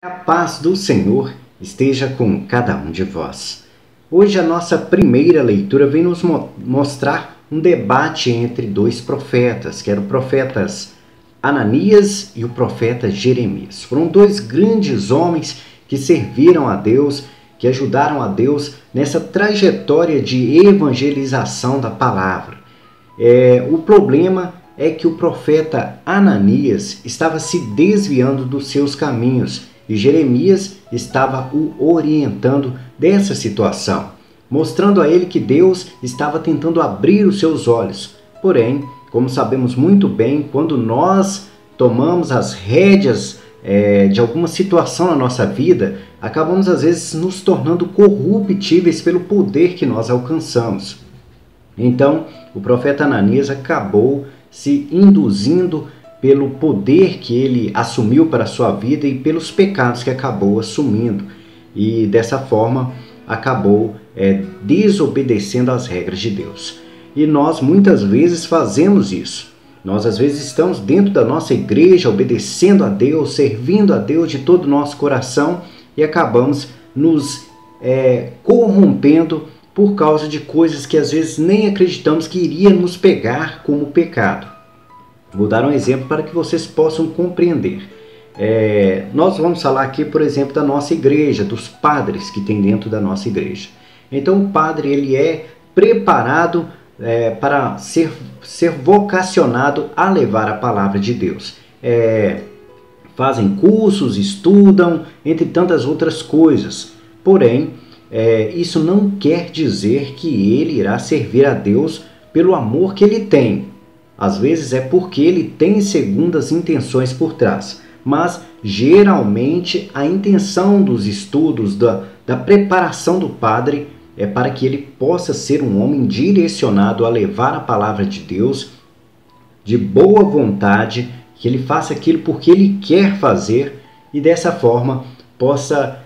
A paz do Senhor esteja com cada um de vós. Hoje a nossa primeira leitura vem nos mostrar um debate entre dois profetas, que eram o profetas Ananias e o profeta Jeremias. Foram dois grandes homens que serviram a Deus, que ajudaram a Deus nessa trajetória de evangelização da palavra. O problema é que o profeta Ananias estava se desviando dos seus caminhos e Jeremias estava o orientando dessa situação, mostrando a ele que Deus estava tentando abrir os seus olhos. Porém, como sabemos muito bem, quando nós tomamos as rédeas de alguma situação na nossa vida, acabamos às vezes nos tornando corruptíveis pelo poder que nós alcançamos. Então, o profeta Ananias acabou se induzindo pelo poder que ele assumiu para a sua vida e pelos pecados que acabou assumindo. E dessa forma acabou desobedecendo às regras de Deus. E nós muitas vezes fazemos isso. Nós às vezes estamos dentro da nossa igreja, obedecendo a Deus, servindo a Deus de todo o nosso coração e acabamos nos corrompendo por causa de coisas que às vezes nem acreditamos que iria nos pegar como pecado. Vou dar um exemplo para que vocês possam compreender. Nós vamos falar aqui, por exemplo, da nossa igreja, dos padres que tem dentro da nossa igreja. Então o padre ele é preparado para ser vocacionado a levar a palavra de Deus. Fazem cursos, estudam, entre tantas outras coisas. Porém, isso não quer dizer que ele irá servir a Deus pelo amor que ele tem. Às vezes é porque ele tem segundas intenções por trás, mas geralmente a intenção dos estudos, da preparação do padre é para que ele possa ser um homem direcionado a levar a palavra de Deus de boa vontade, que ele faça aquilo porque ele quer fazer e dessa forma possa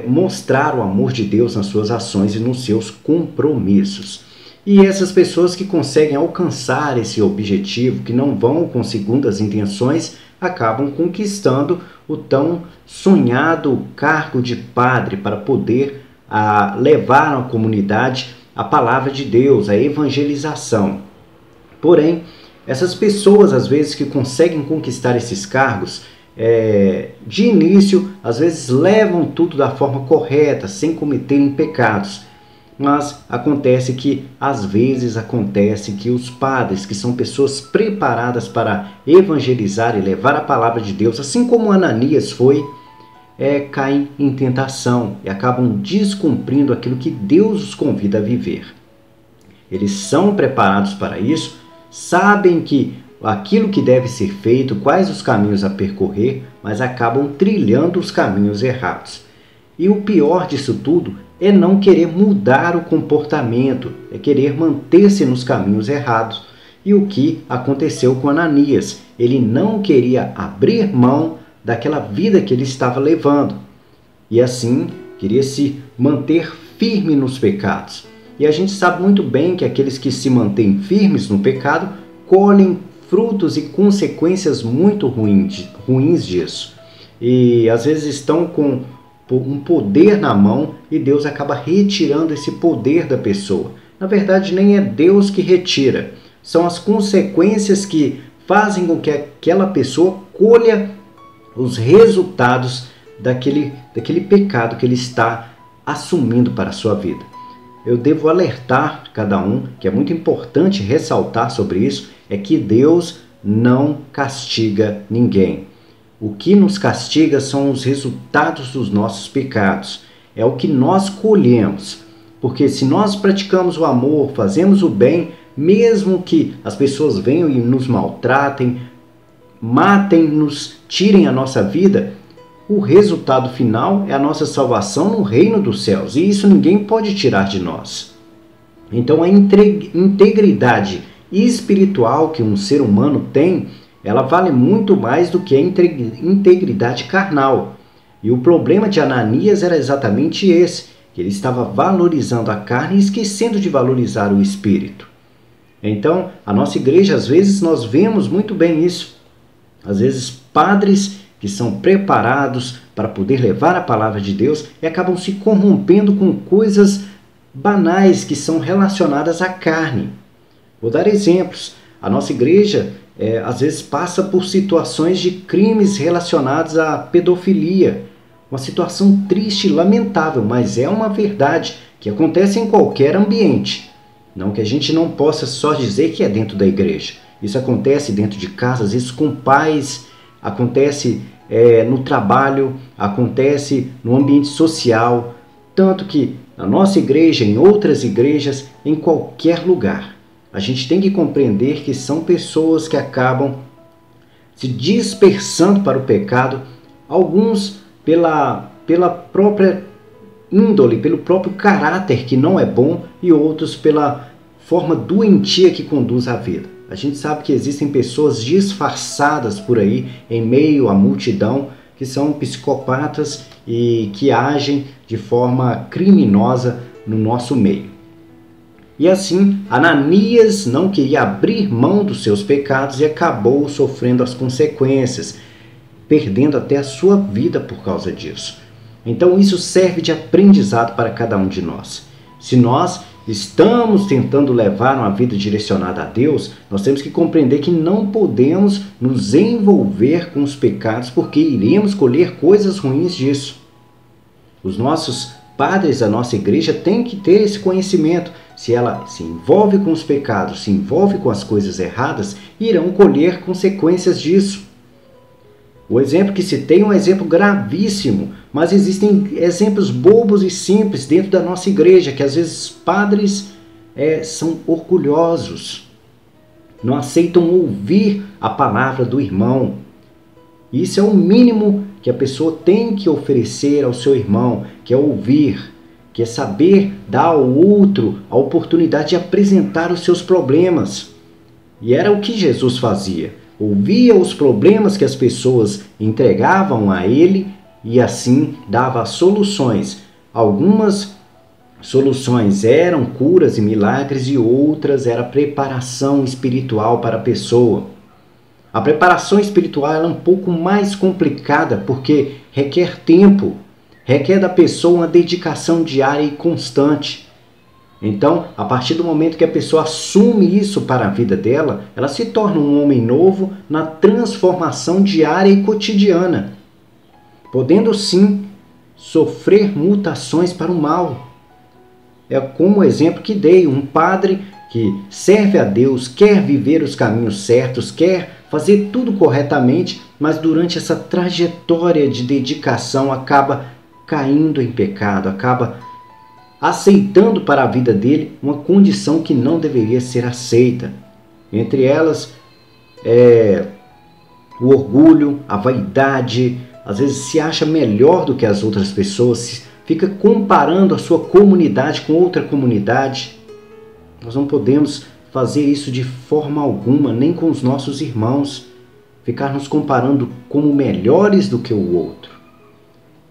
mostrar o amor de Deus nas suas ações e nos seus compromissos. E essas pessoas que conseguem alcançar esse objetivo, que não vão com segundas intenções, acabam conquistando o tão sonhado cargo de padre para poder levar à comunidade a palavra de Deus, a evangelização. Porém, essas pessoas às vezes que conseguem conquistar esses cargos, de início, às vezes levam tudo da forma correta, sem cometerem pecados. Mas acontece que os padres, que são pessoas preparadas para evangelizar e levar a palavra de Deus, assim como Ananias foi, caem em tentação e acabam descumprindo aquilo que Deus os convida a viver. Eles são preparados para isso, sabem que aquilo que deve ser feito, quais os caminhos a percorrer, mas acabam trilhando os caminhos errados. E o pior disso tudo é não querer mudar o comportamento, é querer manter-se nos caminhos errados. E o que aconteceu com Ananias? Ele não queria abrir mão daquela vida que ele estava levando. E assim, queria se manter firme nos pecados. E a gente sabe muito bem que aqueles que se mantêm firmes no pecado colhem frutos e consequências muito ruins disso. E às vezes estão com um poder na mão e Deus acaba retirando esse poder da pessoa. Na verdade, nem é Deus que retira. São as consequências que fazem com que aquela pessoa colha os resultados daquele pecado que ele está assumindo para a sua vida. Eu devo alertar cada um, que é muito importante ressaltar sobre isso, é que Deus não castiga ninguém. O que nos castiga são os resultados dos nossos pecados. É o que nós colhemos. Porque se nós praticamos o amor, fazemos o bem, mesmo que as pessoas venham e nos maltratem, matem-nos, tirem a nossa vida, o resultado final é a nossa salvação no reino dos céus. E isso ninguém pode tirar de nós. Então a integridade espiritual que um ser humano tem, ela vale muito mais do que a integridade carnal. E o problema de Ananias era exatamente esse, que ele estava valorizando a carne e esquecendo de valorizar o espírito. Então, a nossa igreja, às vezes, nós vemos muito bem isso. Às vezes, padres que são preparados para poder levar a palavra de Deus e acabam se corrompendo com coisas banais que são relacionadas à carne. Vou dar exemplos. A nossa igreja às vezes passa por situações de crimes relacionados à pedofilia. Uma situação triste e lamentável, mas é uma verdade que acontece em qualquer ambiente. Não que a gente não possa só dizer que é dentro da igreja. Isso acontece dentro de casa, às vezes com pais, acontece no trabalho, acontece no ambiente social. Tanto que na nossa igreja, em outras igrejas, em qualquer lugar. A gente tem que compreender que são pessoas que acabam se dispersando para o pecado, alguns pela própria índole, pelo próprio caráter que não é bom e outros pela forma doentia que conduz à vida. A gente sabe que existem pessoas disfarçadas por aí em meio à multidão que são psicopatas e que agem de forma criminosa no nosso meio. E assim, Ananias não queria abrir mão dos seus pecados e acabou sofrendo as consequências, perdendo até a sua vida por causa disso. Então isso serve de aprendizado para cada um de nós. Se nós estamos tentando levar uma vida direcionada a Deus, nós temos que compreender que não podemos nos envolver com os pecados porque iremos colher coisas ruins disso. Os nossos padres da nossa igreja têm que ter esse conhecimento. Se ela se envolve com os pecados, se envolve com as coisas erradas, irão colher consequências disso. O exemplo que citei é um exemplo gravíssimo, mas existem exemplos bobos e simples dentro da nossa igreja, que às vezes padres são orgulhosos, não aceitam ouvir a palavra do irmão. Isso é o mínimo que a pessoa tem que oferecer ao seu irmão, que é ouvir, que é saber dar ao outro a oportunidade de apresentar os seus problemas. E era o que Jesus fazia. Ouvia os problemas que as pessoas entregavam a ele e assim dava soluções. Algumas soluções eram curas e milagres e outras era preparação espiritual para a pessoa. A preparação espiritual é um pouco mais complicada porque requer tempo, requer da pessoa uma dedicação diária e constante. Então, a partir do momento que a pessoa assume isso para a vida dela, ela se torna um homem novo na transformação diária e cotidiana, podendo sim sofrer mutações para o mal. É como o exemplo que dei, um padre que serve a Deus, quer viver os caminhos certos, quer fazer tudo corretamente, mas durante essa trajetória de dedicação acaba caindo em pecado, acaba aceitando para a vida dele uma condição que não deveria ser aceita. Entre elas, o orgulho, a vaidade, às vezes se acha melhor do que as outras pessoas, fica comparando a sua comunidade com outra comunidade. Nós não podemos fazer isso de forma alguma, nem com os nossos irmãos, ficar nos comparando como melhores do que o outro.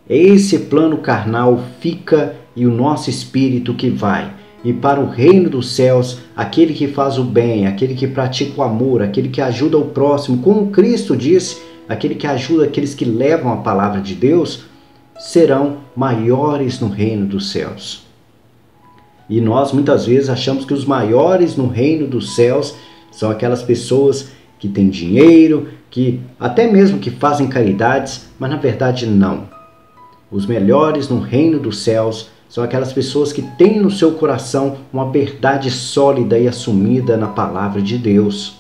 Esse plano carnal fica e o nosso espírito que vai. E para o reino dos céus, aquele que faz o bem, aquele que pratica o amor, aquele que ajuda o próximo, como Cristo disse, aquele que ajuda aqueles que levam a palavra de Deus, serão maiores no reino dos céus. E nós muitas vezes achamos que os maiores no reino dos céus são aquelas pessoas que têm dinheiro, que até mesmo que fazem caridades, mas na verdade não. Os melhores no reino dos céus são aquelas pessoas que têm no seu coração uma verdade sólida e assumida na palavra de Deus.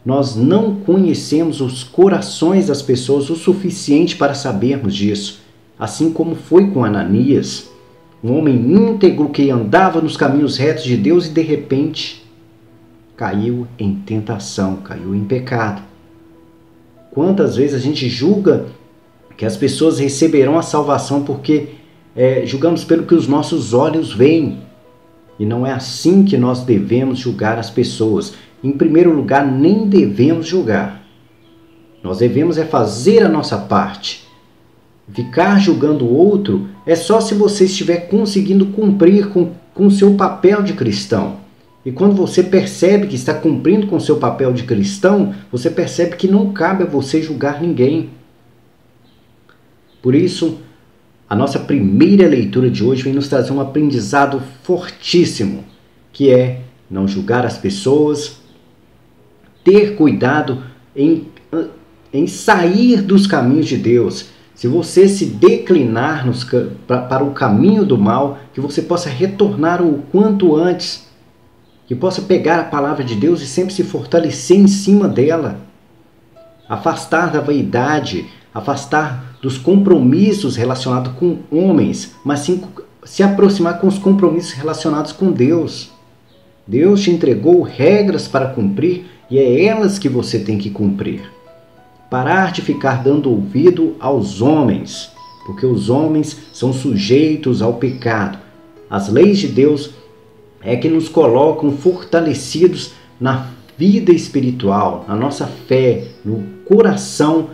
Nós não conhecemos os corações das pessoas o suficiente para sabermos disso, assim como foi com Ananias, um homem íntegro que andava nos caminhos retos de Deus e de repente caiu em tentação, caiu em pecado. Quantas vezes a gente julga que as pessoas receberão a salvação porque julgamos pelo que os nossos olhos veem. E não é assim que nós devemos julgar as pessoas. Em primeiro lugar, nem devemos julgar. Nós devemos fazer a nossa parte. Ficar julgando o outro é só se você estiver conseguindo cumprir com o seu papel de cristão. E quando você percebe que está cumprindo com o seu papel de cristão, você percebe que não cabe a você julgar ninguém. Por isso, a nossa primeira leitura de hoje vem nos trazer um aprendizado fortíssimo, que é não julgar as pessoas, ter cuidado em sair dos caminhos de Deus. Se você se declinar para o caminho do mal, que você possa retornar o quanto antes, que possa pegar a palavra de Deus e sempre se fortalecer em cima dela. Afastar da vaidade, afastar dos compromissos relacionados com homens, mas sim se aproximar com os compromissos relacionados com Deus. Deus te entregou regras para cumprir e é elas que você tem que cumprir. Parar de ficar dando ouvido aos homens, porque os homens são sujeitos ao pecado. As leis de Deus é que nos colocam fortalecidos na vida espiritual, na nossa fé, no coração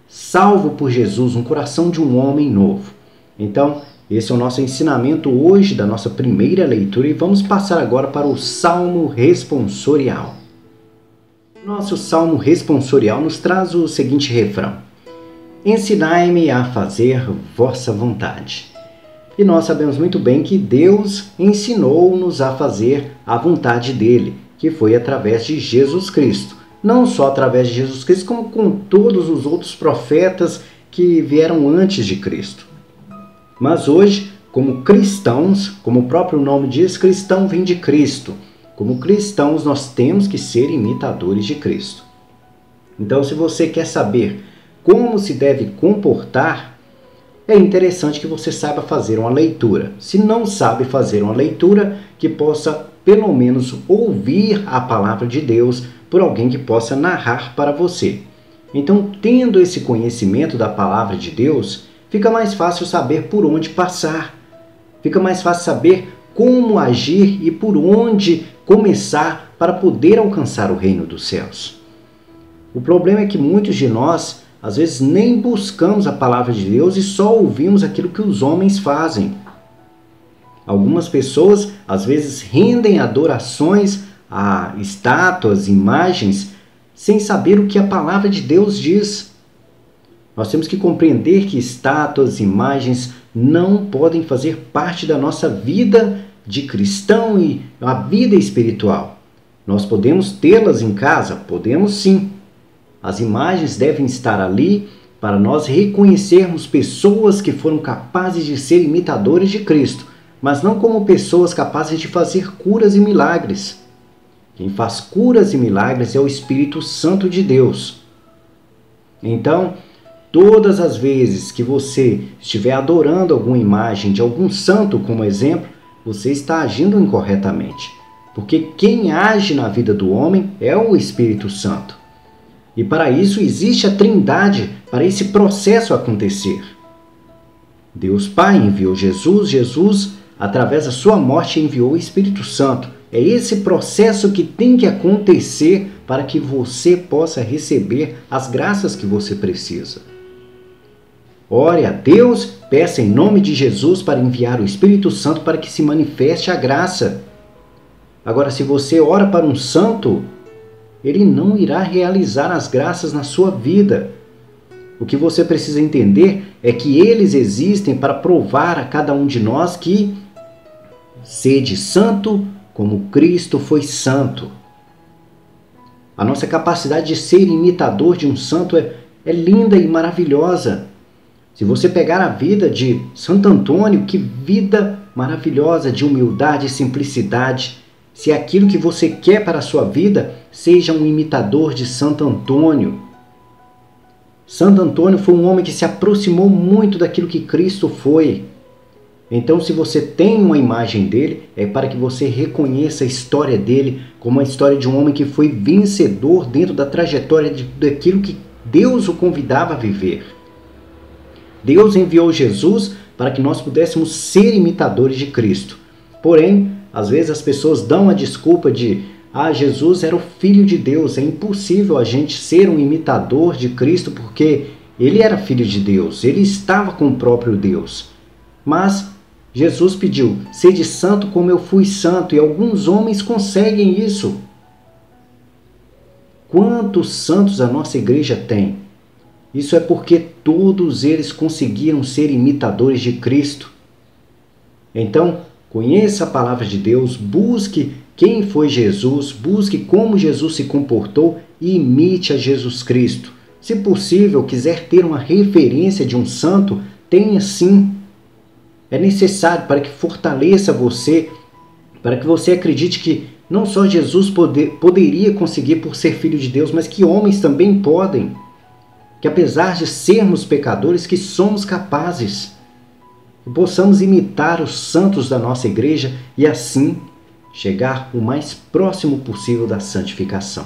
salvo por Jesus, um coração de um homem novo. Então, esse é o nosso ensinamento hoje da nossa primeira leitura e vamos passar agora para o Salmo Responsorial. Nosso Salmo Responsorial nos traz o seguinte refrão: ensinai-me a fazer vossa vontade. E nós sabemos muito bem que Deus ensinou-nos a fazer a vontade dele, que foi através de Jesus Cristo. Não só através de Jesus Cristo, como com todos os outros profetas que vieram antes de Cristo. Mas hoje, como cristãos, como o próprio nome diz, cristão vem de Cristo. Como cristãos, nós temos que ser imitadores de Cristo. Então, se você quer saber como se deve comportar, é interessante que você saiba fazer uma leitura. Se não sabe fazer uma leitura, que possa pelo menos ouvir a palavra de Deus por alguém que possa narrar para você. Então, tendo esse conhecimento da palavra de Deus, fica mais fácil saber por onde passar. Fica mais fácil saber como agir e por onde começar para poder alcançar o reino dos céus. O problema é que muitos de nós, às vezes, nem buscamos a palavra de Deus e só ouvimos aquilo que os homens fazem. Algumas pessoas, às vezes, rendem adorações a estátuas, imagens, sem saber o que a palavra de Deus diz. Nós temos que compreender que estátuas, imagens não podem fazer parte da nossa vida de cristão e a vida espiritual. Nós podemos tê-las em casa? Podemos sim. As imagens devem estar ali para nós reconhecermos pessoas que foram capazes de ser imitadores de Cristo, mas não como pessoas capazes de fazer curas e milagres. Quem faz curas e milagres é o Espírito Santo de Deus. Então, todas as vezes que você estiver adorando alguma imagem de algum santo como exemplo, você está agindo incorretamente. Porque quem age na vida do homem é o Espírito Santo. E para isso existe a Trindade, para esse processo acontecer. Deus Pai enviou Jesus, Jesus, através da sua morte, enviou o Espírito Santo. É esse processo que tem que acontecer para que você possa receber as graças que você precisa. Ore a Deus, peça em nome de Jesus para enviar o Espírito Santo para que se manifeste a graça. Agora, se você ora para um santo, ele não irá realizar as graças na sua vida. O que você precisa entender é que eles existem para provar a cada um de nós que sede santo como Cristo foi santo. A nossa capacidade de ser imitador de um santo é linda e maravilhosa. Se você pegar a vida de Santo Antônio, que vida maravilhosa de humildade e simplicidade. Se aquilo que você quer para a sua vida, seja um imitador de Santo Antônio. Santo Antônio foi um homem que se aproximou muito daquilo que Cristo foi. Então, se você tem uma imagem dele, é para que você reconheça a história dele como a história de um homem que foi vencedor dentro da trajetória daquilo que Deus o convidava a viver. Deus enviou Jesus para que nós pudéssemos ser imitadores de Cristo. Porém, às vezes as pessoas dão a desculpa de Jesus era o Filho de Deus. É impossível a gente ser um imitador de Cristo porque ele era Filho de Deus, ele estava com o próprio Deus. Mas Jesus pediu, sede santo como eu fui santo, e alguns homens conseguem isso. Quantos santos a nossa igreja tem? Isso é porque todos eles conseguiram ser imitadores de Cristo. Então, conheça a palavra de Deus, busque quem foi Jesus, busque como Jesus se comportou e imite a Jesus Cristo. Se possível, quiser ter uma referência de um santo, tenha sim. É necessário para que fortaleça você, para que você acredite que não só Jesus poderia conseguir por ser filho de Deus, mas que homens também podem. Que apesar de sermos pecadores, que somos capazes. Que possamos imitar os santos da nossa igreja e assim chegar o mais próximo possível da santificação.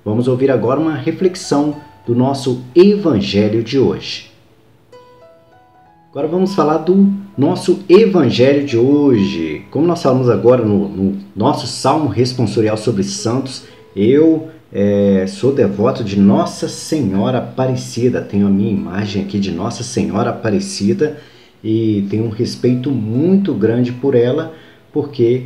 Vamos ouvir agora uma reflexão do nosso Evangelho de hoje. Agora vamos falar do nosso Evangelho de hoje. Como nós falamos agora no nosso Salmo responsorial sobre santos, eu sou devoto de Nossa Senhora Aparecida. Tenho a minha imagem aqui de Nossa Senhora Aparecida e tenho um respeito muito grande por ela, porque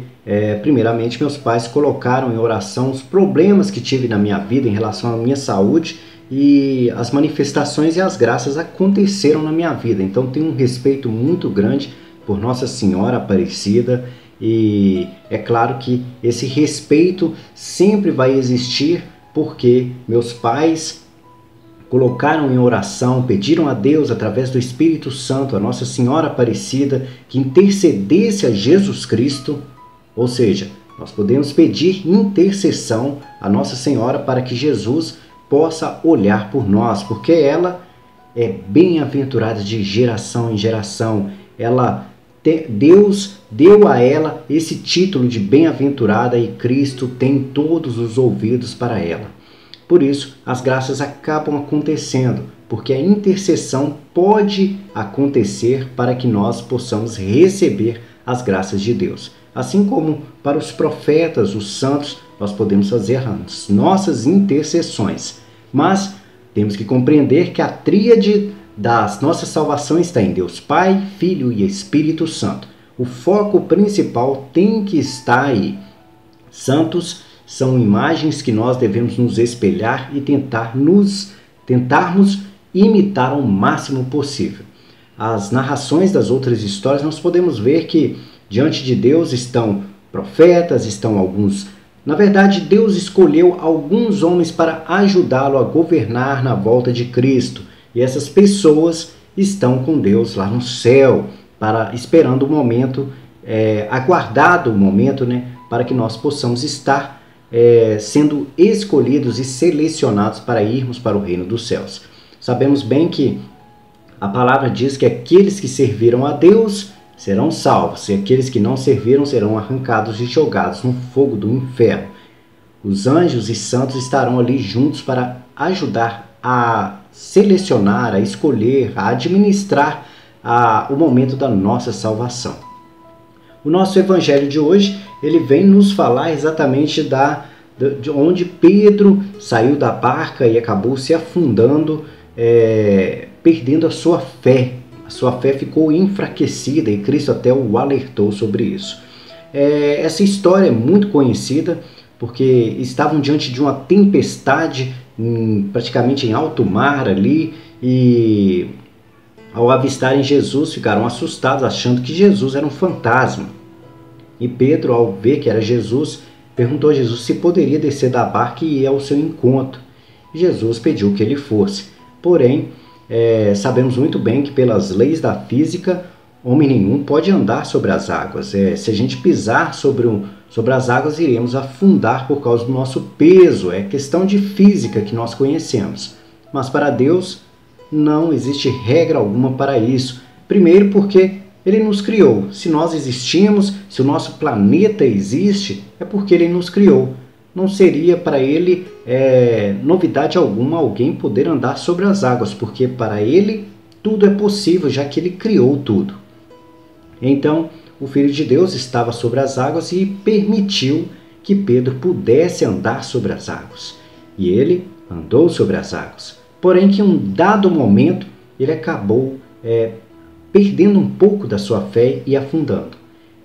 primeiramente meus pais colocaram em oração os problemas que tive na minha vida em relação à minha saúde, e as manifestações e as graças aconteceram na minha vida. Então tenho um respeito muito grande por Nossa Senhora Aparecida, e é claro que esse respeito sempre vai existir porque meus pais colocaram em oração, pediram a Deus através do Espírito Santo, a Nossa Senhora Aparecida, que intercedesse a Jesus Cristo. Ou seja, nós podemos pedir intercessão a Nossa Senhora para que Jesus possa olhar por nós, porque ela é bem-aventurada de geração em geração. Deus deu a ela esse título de bem-aventurada e Cristo tem todos os ouvidos para ela. Por isso, as graças acabam acontecendo, porque a intercessão pode acontecer para que nós possamos receber as graças de Deus. Assim como para os profetas, os santos, nós podemos fazer as nossas intercessões. Mas temos que compreender que a tríade da nossa salvação está em Deus Pai, Filho e Espírito Santo. O foco principal tem que estar aí. Santos são imagens que nós devemos nos espelhar e tentarmos imitar ao máximo possível. As narrações das outras histórias nós podemos ver que diante de Deus estão profetas, estão alguns. Na verdade, Deus escolheu alguns homens para ajudá-lo a governar na volta de Cristo. E essas pessoas estão com Deus lá no céu, esperando o momento, aguardado o momento, para que nós possamos estar sendo escolhidos e selecionados para irmos para o reino dos céus. Sabemos bem que a palavra diz que aqueles que serviram a Deus serão salvos, e aqueles que não serviram serão arrancados e jogados no fogo do inferno. Os anjos e santos estarão ali juntos para ajudar a selecionar, a escolher, a administrar o momento da nossa salvação. O nosso evangelho de hoje, ele vem nos falar exatamente de onde Pedro saiu da barca e acabou se afundando, perdendo a sua fé. A sua fé ficou enfraquecida e Cristo até o alertou sobre isso. Essa história é muito conhecida porque estavam diante de uma tempestade, praticamente em alto mar ali, e ao avistarem Jesus ficaram assustados, achando que Jesus era um fantasma. E Pedro, ao ver que era Jesus, perguntou a Jesus se poderia descer da barca e ir ao seu encontro. Jesus pediu que ele fosse. Porém, sabemos muito bem que pelas leis da física, homem nenhum pode andar sobre as águas. Se a gente pisar sobre as águas, iremos afundar por causa do nosso peso. É questão de física que nós conhecemos. Mas para Deus não existe regra alguma para isso. Primeiro porque Ele nos criou. Se nós existimos, se o nosso planeta existe, é porque Ele nos criou. Não seria para Ele novidade alguma alguém poder andar sobre as águas, porque para Ele tudo é possível, já que Ele criou tudo. Então, o Filho de Deus estava sobre as águas e permitiu que Pedro pudesse andar sobre as águas. E ele andou sobre as águas. Porém, que em um dado momento, ele acabou perdendo um pouco da sua fé e afundando.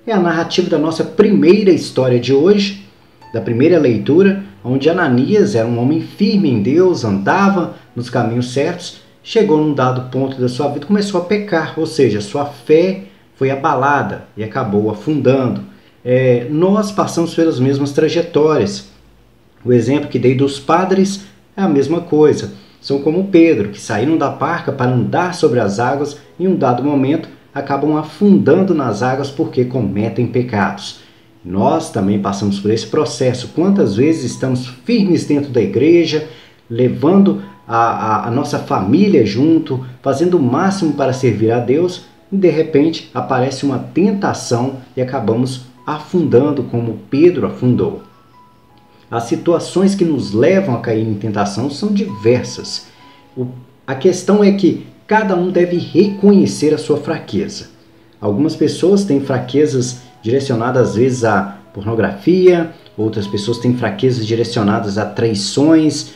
É a narrativa da nossa primeira história de hoje, da primeira leitura. onde Ananias era um homem firme em Deus, andava nos caminhos certos, chegou num dado ponto da sua vida e começou a pecar, ou seja, sua fé foi abalada e acabou afundando. Nós passamos pelas mesmas trajetórias. O exemplo que dei dos padres é a mesma coisa. São como Pedro, que saíram da barca para andar sobre as águas e em um dado momento acabam afundando nas águas porque cometem pecados. Nós também passamos por esse processo. Quantas vezes estamos firmes dentro da igreja, levando a nossa família junto, fazendo o máximo para servir a Deus, e de repente aparece uma tentação e acabamos afundando como Pedro afundou. As situações que nos levam a cair em tentação são diversas. A questão é que cada um deve reconhecer a sua fraqueza. Algumas pessoas têm fraquezas direcionadas às vezes à pornografia, outras pessoas têm fraquezas direcionadas a traições,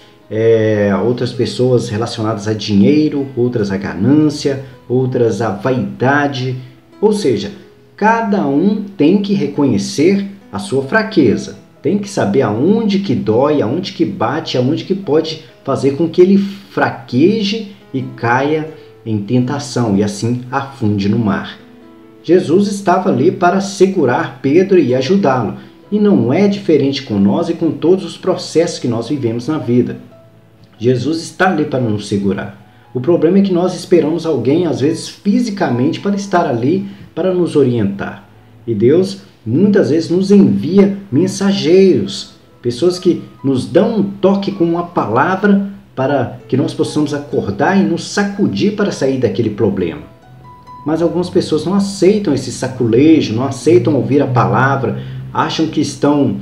outras pessoas relacionadas a dinheiro, outras a ganância, outras a vaidade. Ou seja, cada um tem que reconhecer a sua fraqueza, tem que saber aonde que dói, aonde que bate, aonde que pode fazer com que ele fraqueje e caia em tentação e assim afunde no mar. Jesus estava ali para segurar Pedro e ajudá-lo, e não é diferente com nós e com todos os processos que nós vivemos na vida. Jesus está ali para nos segurar. O problema é que nós esperamos alguém, às vezes fisicamente, para estar ali para nos orientar. E Deus muitas vezes nos envia mensageiros, pessoas que nos dão um toque com uma palavra para que nós possamos acordar e nos sacudir para sair daquele problema. Mas algumas pessoas não aceitam esse saculejo, não aceitam ouvir a palavra, acham que estão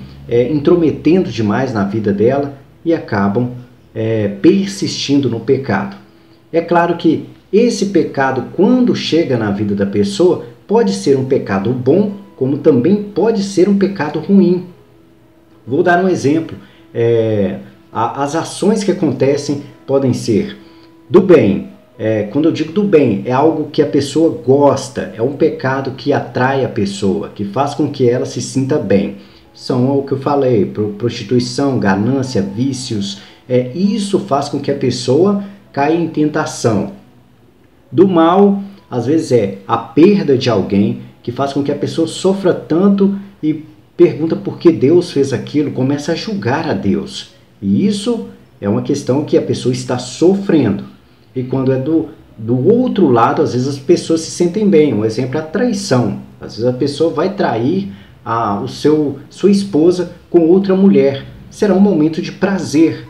intrometendo demais na vida dela e acabam persistindo no pecado. É claro que esse pecado, quando chega na vida da pessoa, pode ser um pecado bom, como também pode ser um pecado ruim. Vou dar um exemplo. As ações que acontecem podem ser do bem. Quando eu digo do bem, é algo que a pessoa gosta, é um pecado que atrai a pessoa, que faz com que ela se sinta bem. São o que eu falei, prostituição, ganância, vícios. Isso faz com que a pessoa caia em tentação. Do mal, às vezes é a perda de alguém, que faz com que a pessoa sofra tanto e pergunta por que Deus fez aquilo, começa a julgar a Deus. E isso é uma questão que a pessoa está sofrendo. E quando é do outro lado, às vezes as pessoas se sentem bem. Um exemplo é a traição. Às vezes a pessoa vai trair sua esposa com outra mulher. Será um momento de prazer.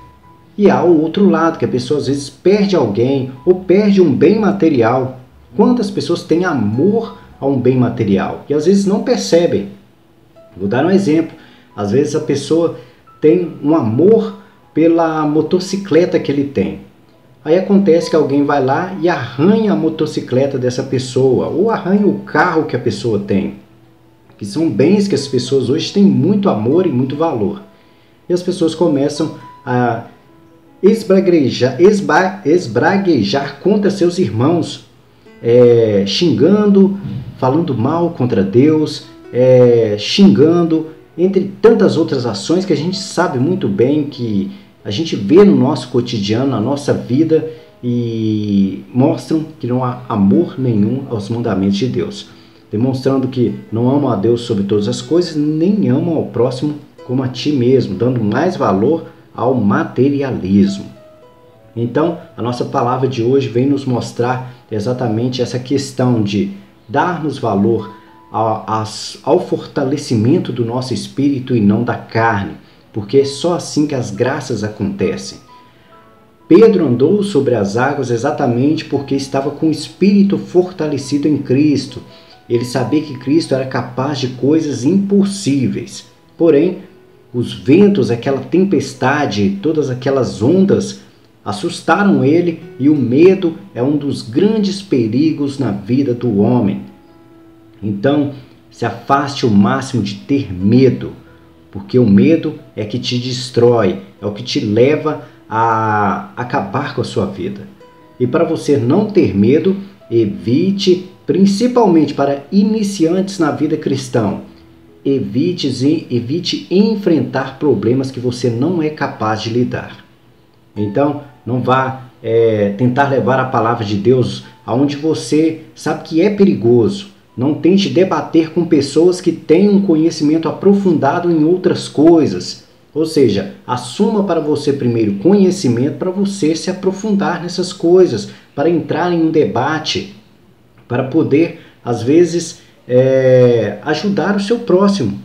E há o outro lado, que a pessoa às vezes perde alguém ou perde um bem material. Quantas pessoas têm amor a um bem material e às vezes não percebem? Vou dar um exemplo. Às vezes a pessoa tem um amor pela motocicleta que ele tem. Aí acontece que alguém vai lá e arranha a motocicleta dessa pessoa, ou arranha o carro que a pessoa tem, que são bens que as pessoas hoje têm muito amor e muito valor. E as pessoas começam a esbraguejar contra seus irmãos, xingando, falando mal contra Deus, xingando, entre tantas outras ações que a gente sabe muito bem, que a gente vê no nosso cotidiano, na nossa vida, e mostram que não há amor nenhum aos mandamentos de Deus, demonstrando que não amam a Deus sobre todas as coisas, nem amam ao próximo como a ti mesmo, dando mais valor ao materialismo. Então, a nossa palavra de hoje vem nos mostrar exatamente essa questão de darmos valor ao fortalecimento do nosso espírito e não da carne, porque é só assim que as graças acontecem. Pedro andou sobre as águas exatamente porque estava com o espírito fortalecido em Cristo. Ele sabia que Cristo era capaz de coisas impossíveis. Porém, os ventos, aquela tempestade, todas aquelas ondas assustaram ele, e o medo é um dos grandes perigos na vida do homem. Então, se afaste o máximo de ter medo, porque o medo é que te destrói, é o que te leva a acabar com a sua vida. E para você não ter medo, evite, principalmente para iniciantes na vida cristã, evite enfrentar problemas que você não é capaz de lidar. Então, não vá tentar levar a palavra de Deus aonde você sabe que é perigoso. Não tente debater com pessoas que têm um conhecimento aprofundado em outras coisas. Ou seja, assuma para você primeiro conhecimento para você se aprofundar nessas coisas, para entrar em um debate, para poder, às vezes, ajudar o seu próximo,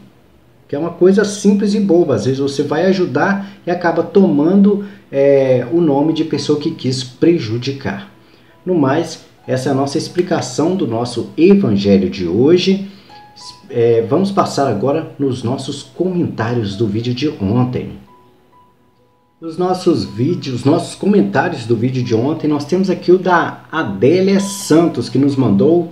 que é uma coisa simples e boba. Às vezes você vai ajudar e acaba tomando o nome de pessoa que quis prejudicar. No mais, essa é a nossa explicação do nosso evangelho de hoje. Vamos passar agora nos nossos comentários do vídeo de ontem. Nos nossos comentários do vídeo de ontem, nós temos aqui o da Adélia Santos, que nos mandou: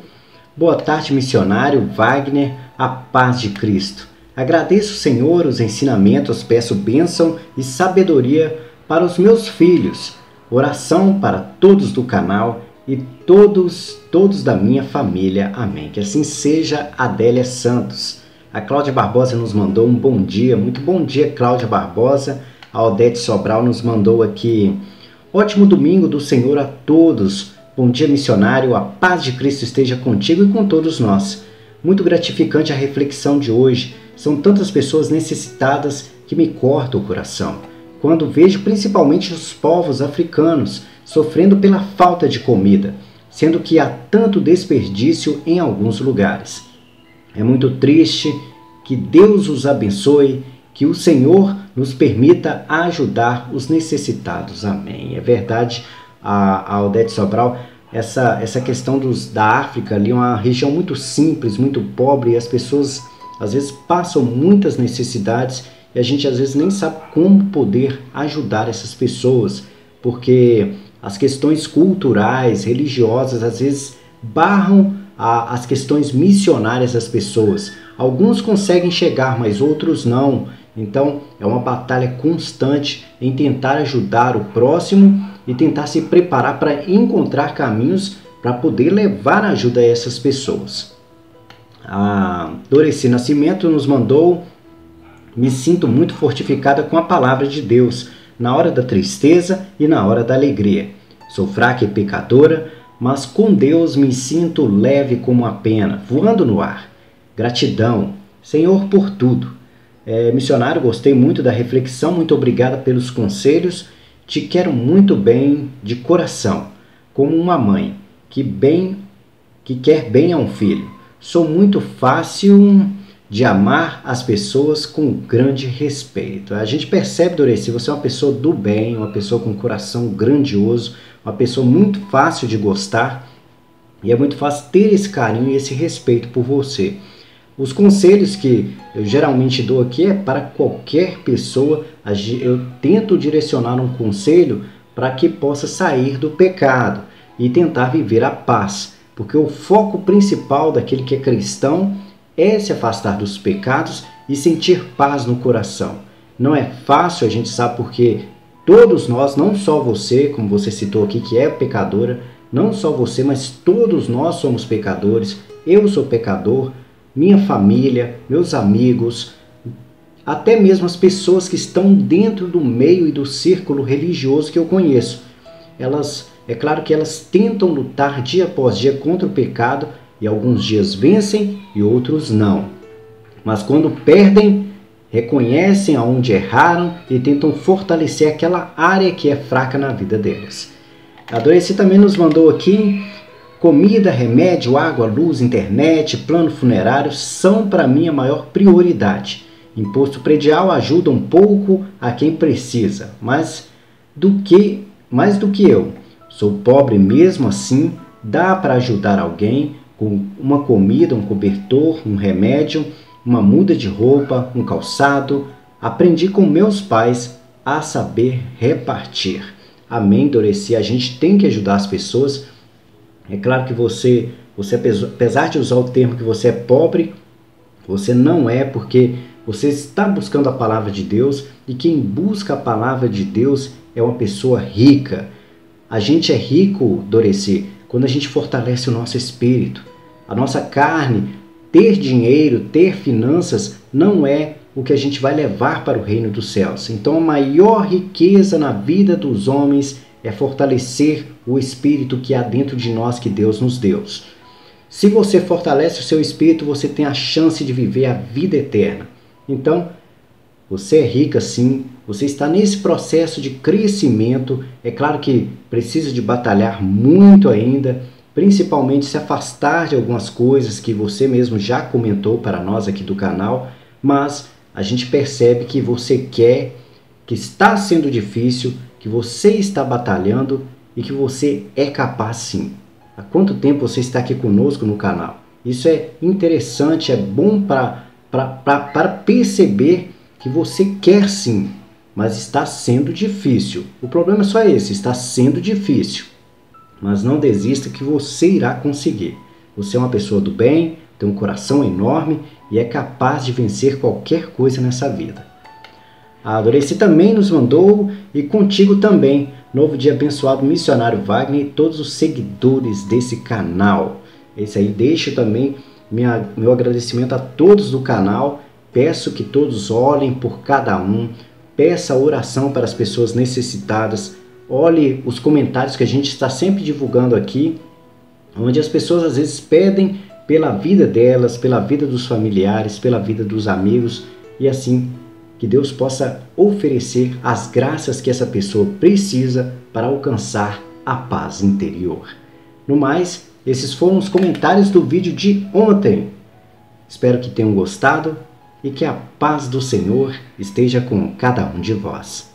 boa tarde, missionário Wagner, a paz de Cristo. Agradeço, Senhor, os ensinamentos, peço bênção e sabedoria para os meus filhos. Oração para todos do canal e todos da minha família. Amém. Que assim seja, Adélia Santos. A Cláudia Barbosa nos mandou um bom dia. Muito bom dia, Cláudia Barbosa. A Odete Sobral nos mandou aqui: ótimo domingo do Senhor a todos. Bom dia, missionário. A paz de Cristo esteja contigo e com todos nós. Muito gratificante a reflexão de hoje. São tantas pessoas necessitadas que me cortam o coração, quando vejo principalmente os povos africanos sofrendo pela falta de comida, sendo que há tanto desperdício em alguns lugares. É muito triste. Que Deus os abençoe, que o Senhor nos permita ajudar os necessitados. Amém. É verdade, a Odete Sobral, essa questão da África ali, uma região muito simples, muito pobre, e as pessoas às vezes passam muitas necessidades e a gente às vezes nem sabe como poder ajudar essas pessoas, porque as questões culturais, religiosas, às vezes barram as questões missionárias das pessoas. Alguns conseguem chegar, mas outros não. Então é uma batalha constante em tentar ajudar o próximo e tentar se preparar para encontrar caminhos para poder levar ajuda a essas pessoas. A Doreci Nascimento nos mandou: me sinto muito fortificada com a palavra de Deus, na hora da tristeza e na hora da alegria. Sou fraca e pecadora, mas com Deus me sinto leve como a pena, voando no ar. Gratidão, Senhor, por tudo. Missionário, gostei muito da reflexão, muito obrigada pelos conselhos. Te quero muito bem de coração, como uma mãe que quer bem a um filho. Sou muito fácil de amar as pessoas com grande respeito. A gente percebe, Doreci, você é uma pessoa do bem, uma pessoa com um coração grandioso, uma pessoa muito fácil de gostar, e é muito fácil ter esse carinho e esse respeito por você. Os conselhos que eu geralmente dou aqui é para qualquer pessoa. Eu tento direcionar um conselho para que possa sair do pecado e tentar viver a paz, porque o foco principal daquele que é cristão é se afastar dos pecados e sentir paz no coração. Não é fácil, a gente sabe, porque todos nós, não só você, como você citou aqui, que é pecadora, não só você, mas todos nós somos pecadores. Eu sou pecador, minha família, meus amigos, até mesmo as pessoas que estão dentro do meio e do círculo religioso que eu conheço. É claro que elas tentam lutar dia após dia contra o pecado, e alguns dias vencem e outros não. Mas quando perdem, reconhecem aonde erraram e tentam fortalecer aquela área que é fraca na vida delas. A Doreci também nos mandou aqui: comida, remédio, água, luz, internet, plano funerário são para mim a maior prioridade. Imposto predial ajuda um pouco a quem precisa, mais do que eu. Sou pobre mesmo assim, dá para ajudar alguém com uma comida, um cobertor, um remédio, uma muda de roupa, um calçado. Aprendi com meus pais a saber repartir. Amém, Doreci. A gente tem que ajudar as pessoas. É claro que você, apesar de usar o termo que você é pobre, você não é, porque você está buscando a palavra de Deus, e quem busca a palavra de Deus é uma pessoa rica. A gente é rico, Doreci, quando a gente fortalece o nosso espírito. A nossa carne ter dinheiro, ter finanças, não é o que a gente vai levar para o reino dos céus. Então, a maior riqueza na vida dos homens é fortalecer o espírito que há dentro de nós, que Deus nos deu. Se você fortalece o seu espírito, você tem a chance de viver a vida eterna. Então, você é rica sim, você está nesse processo de crescimento. É claro que precisa de batalhar muito ainda, principalmente se afastar de algumas coisas que você mesmo já comentou para nós aqui do canal, mas a gente percebe que você quer, que está sendo difícil, que você está batalhando e que você é capaz sim. Há quanto tempo você está aqui conosco no canal? Isso é interessante, é bom para perceber que você quer sim, mas está sendo difícil. O problema é só esse, está sendo difícil. Mas não desista que você irá conseguir. Você é uma pessoa do bem, tem um coração enorme e é capaz de vencer qualquer coisa nessa vida. A Adoreci também nos mandou, e contigo também. Novo dia abençoado, missionário Wagner e todos os seguidores desse canal. Esse aí, deixo também meu agradecimento a todos do canal. Peço que todos olhem por cada um. Peça oração para as pessoas necessitadas. Olhe os comentários que a gente está sempre divulgando aqui, onde as pessoas às vezes pedem pela vida delas, pela vida dos familiares, pela vida dos amigos, e assim que Deus possa oferecer as graças que essa pessoa precisa para alcançar a paz interior. No mais, esses foram os comentários do vídeo de ontem. Espero que tenham gostado e que a paz do Senhor esteja com cada um de vós.